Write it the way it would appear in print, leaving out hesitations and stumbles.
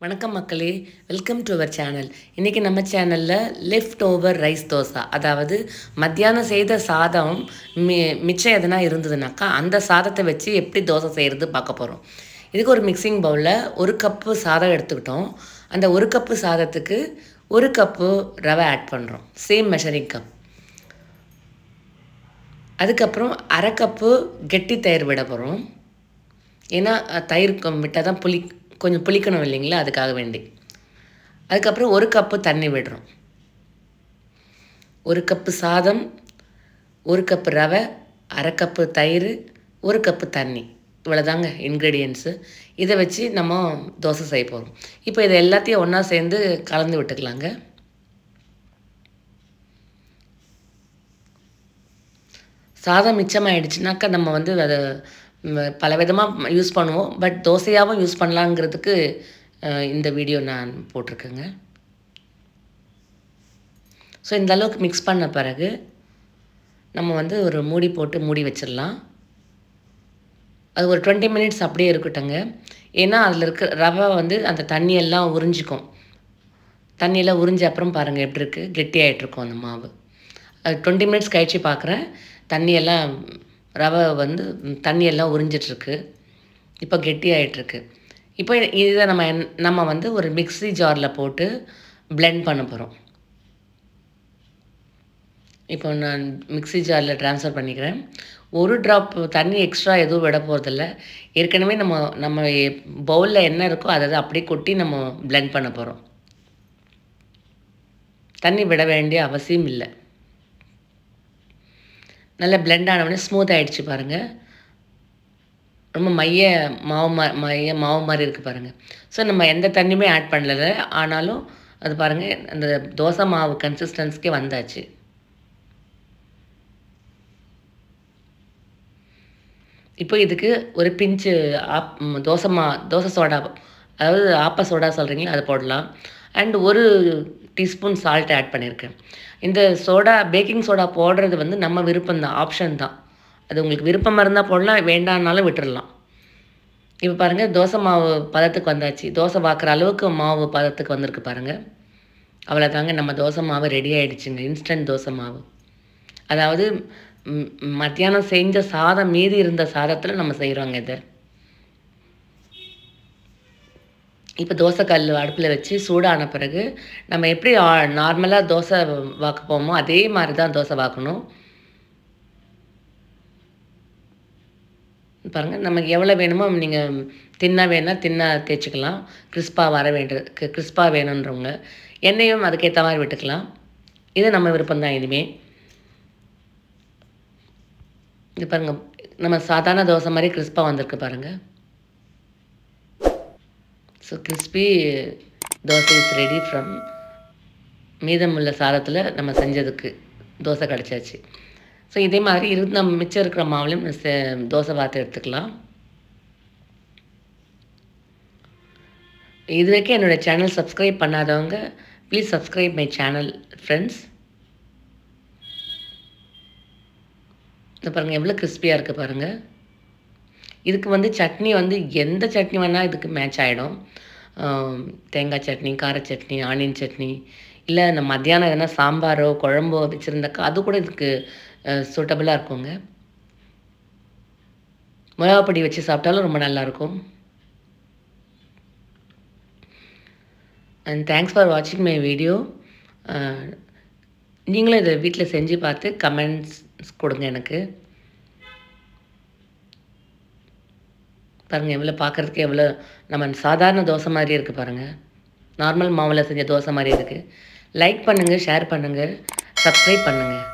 வணக்கம் மக்களே, welcome to our channel. இன்றைக்கி நம்ம சேனலில் லெஃப்ட் ஓவர் ரைஸ் தோசை, அதாவது மத்தியானம் செய்த சாதம் மிச்சம் எதனா இருந்ததுனாக்கா அந்த சாதத்தை வச்சு எப்படி தோசை செய்கிறது பார்க்க போகிறோம். இதுக்கு ஒரு மிக்சிங் பவுலில் 1 கப்பு சாதம் எடுத்துக்கிட்டோம். அந்த 1 கப்பு சாதத்துக்கு 1 கப்பு ரவை ஆட் பண்ணுறோம், சேம் மெஷரிங் கப். அதுக்கப்புறம் அரை கப்பு கெட்டி தயிர் விட போகிறோம். ஏன்னா தயிர் விட்டால் தான் கொஞ்சம் புளிக்கணும் இல்லைங்களா, அதுக்காக வேண்டி. அதுக்கப்புறம் 1 கப்பு தண்ணி விடுறோம். 1 கப்பு சாதம், 1 கப்பு ரவை, அரை கப்பு தயிர், 1 கப்பு தண்ணி, இவ்வளோதாங்க இன்க்ரீடியன்ட்ஸு. இதை வச்சு நம்ம தோசை செய்ய போகிறோம். இப்போ இதை எல்லாத்தையும் ஒன்றா சேர்ந்து கலந்து விட்டுக்கலாங்க. சாதம் மிச்சமாகிடுச்சுனாக்கா நம்ம அதை பல விதமாக யூஸ் பண்ணுவோம். பட் தோசையாகவும் யூஸ் பண்ணலாங்கிறதுக்கு இந்த வீடியோ நான் போட்டிருக்கேங்க. ஸோ இந்த அளவுக்கு மிக்ஸ் பண்ண பிறகு நம்ம ஒரு மூடி போட்டு மூடி வச்சிடலாம். அது ஒரு 20 மினிட்ஸ் அப்படியே இருக்கட்டுங்க. ஏன்னா அதில் இருக்க ரவை அந்த தண்ணியெல்லாம் உறிஞ்சிக்கும். தண்ணியெல்லாம் உறிஞ்ச அப்புறம் பாருங்கள் எப்படி இருக்குது, கெட்டியாகிட்ருக்கும் அந்த மாவு. அது 20 மினிட்ஸ் கழித்து பார்க்குறேன், தண்ணியெல்லாம் ரவை தண்ணியெல்லாம் உறிஞ்சிட்ருக்கு. இப்போ கெட்டியாகிட்ருக்கு. இப்போ இதை நம்ம ஒரு மிக்ஸி ஜாரில் போட்டு பிளெண்ட் பண்ண போகிறோம். இப்போ நான் மிக்ஸி ஜாரில் ட்ரான்ஸ்ஃபர் பண்ணிக்கிறேன். 1 ட்ராப் தண்ணி எக்ஸ்ட்ரா எதுவும் விட போகிறதில்ல. ஏற்கனவே நம்ம பவுலில் என்ன இருக்கோ அதை அப்படியே கொட்டி நம்ம பிளெண்ட் பண்ண போகிறோம். தண்ணி விட வேண்டிய அவசியம் இல்லை. நல்லா பிளெண்ட் ஆனவுடனே ஸ்மூத் ஆகிடுச்சு பாருங்கள். ரொம்ப மைய மாவு மாதிரி இருக்குது பாருங்கள். ஸோ நம்ம எந்த தண்ணியுமே ஆட் பண்ணலை, ஆனாலும் அது பாருங்கள் அந்த தோசை மாவு கன்சிஸ்டன்சிக்கே வந்தாச்சு. இப்போ இதுக்கு ஒரு பிஞ்சு தோசை சோடா, அதாவது ஆப்ப சோடா சொல்கிறீங்களா, அதை போடலாம். அண்ட் 1 டீஸ்பூன் சால்ட் ஆட் பண்ணியிருக்கேன். இந்த பேக்கிங் சோடா போடுறது நம்ம விருப்பம்தான், ஆப்ஷன் தான். அது உங்களுக்கு விருப்பமாக இருந்தால் போடலாம், வேண்டான்னாலும் விட்டுடலாம். இப்போ பாருங்கள் தோசை மாவு பதத்துக்கு வந்தாச்சு. தோசை வாக்குற அளவுக்கு மாவு பதத்துக்கு வந்திருக்கு பாருங்கள். அவ்வளோதாங்க, நம்ம தோசை மாவு ரெடி ஆகிடுச்சுங்க. இன்ஸ்டன்ட் தோசை மாவு. அதாவது மத்தியானம் செஞ்ச சாதம் மீதி இருந்த சாதத்தில் நம்ம செய்கிறோங்க இதை. இப்போ தோசைக்கல் அடுப்பில் வச்சு சூடான பிறகு நம்ம எப்படி நார்மலாக தோசை வாக்க போமோ அதே மாதிரி தான் தோசை வாக்கணும். பாருங்கள், நமக்கு எவ்வளோ வேணுமோ நீங்கள் தின்னா தேய்ச்சிக்கலாம். கிறிஸ்பாக வேணுன்றவங்க எண்ணெயும் அதுக்கேற்ற மாதிரி விட்டுக்கலாம். இது நம்ம விருப்பம்தான். இதுவுமே இது பாருங்கள், நம்ம சாதாரண தோசை மாதிரி கிறிஸ்பாக வந்திருக்கு பாருங்கள். So crispy dosa is ready from மீதமுள்ள சாதத்தில் நம்ம செஞ்சதுக்கு தோசை கிடச்சாச்சு. ஸோ இதே மாதிரி நம்ம மிச்சம் இருக்கிற மாவுலையும் தோசை வார்த்து எடுத்துக்கலாம். இது வரைக்கும் என்னோடய சேனல் சப்ஸ்கிரைப் பண்ணாதவங்க please subscribe my channel friends. இது பாருங்கள் எவ்வளோ கிறிஸ்பியாக இருக்குது பாருங்கள். இதுக்கு சட்னி எந்த சட்னி வேணால் இதுக்கு மேட்ச் ஆகிடும். தேங்காய் சட்னி, கார சட்னி, ஆனியன் சட்னி, இல்லை நம்ம மத்தியானம் எதனா சாம்பாரோ குழம்போ வச்சுருந்தாக்கா அது கூட இதுக்கு சூட்டபுளாக இருக்குங்க. மிளகாப்பொடி வச்சு சாப்பிட்டாலும் ரொம்ப நல்லாயிருக்கும். அண்ட் தேங்க்ஸ் ஃபார் வாட்சிங் மை வீடியோ. நீங்களும் இதை வீட்டில் செஞ்சு பார்த்து கமெண்ட்ஸ் கொடுங்க எனக்கு. பாருங்கள் எவ்வளோ பார்க்குறதுக்கு எவ்வளோ நம்ம சாதாரண தோசை மாதிரி இருக்குது பாருங்கள். நார்மல் மாவில் செஞ்ச தோசை மாதிரி இருக்குது. லைக் பண்ணுங்கள், ஷேர் பண்ணுங்கள், சப்ஸ்கிரைப் பண்ணுங்கள்.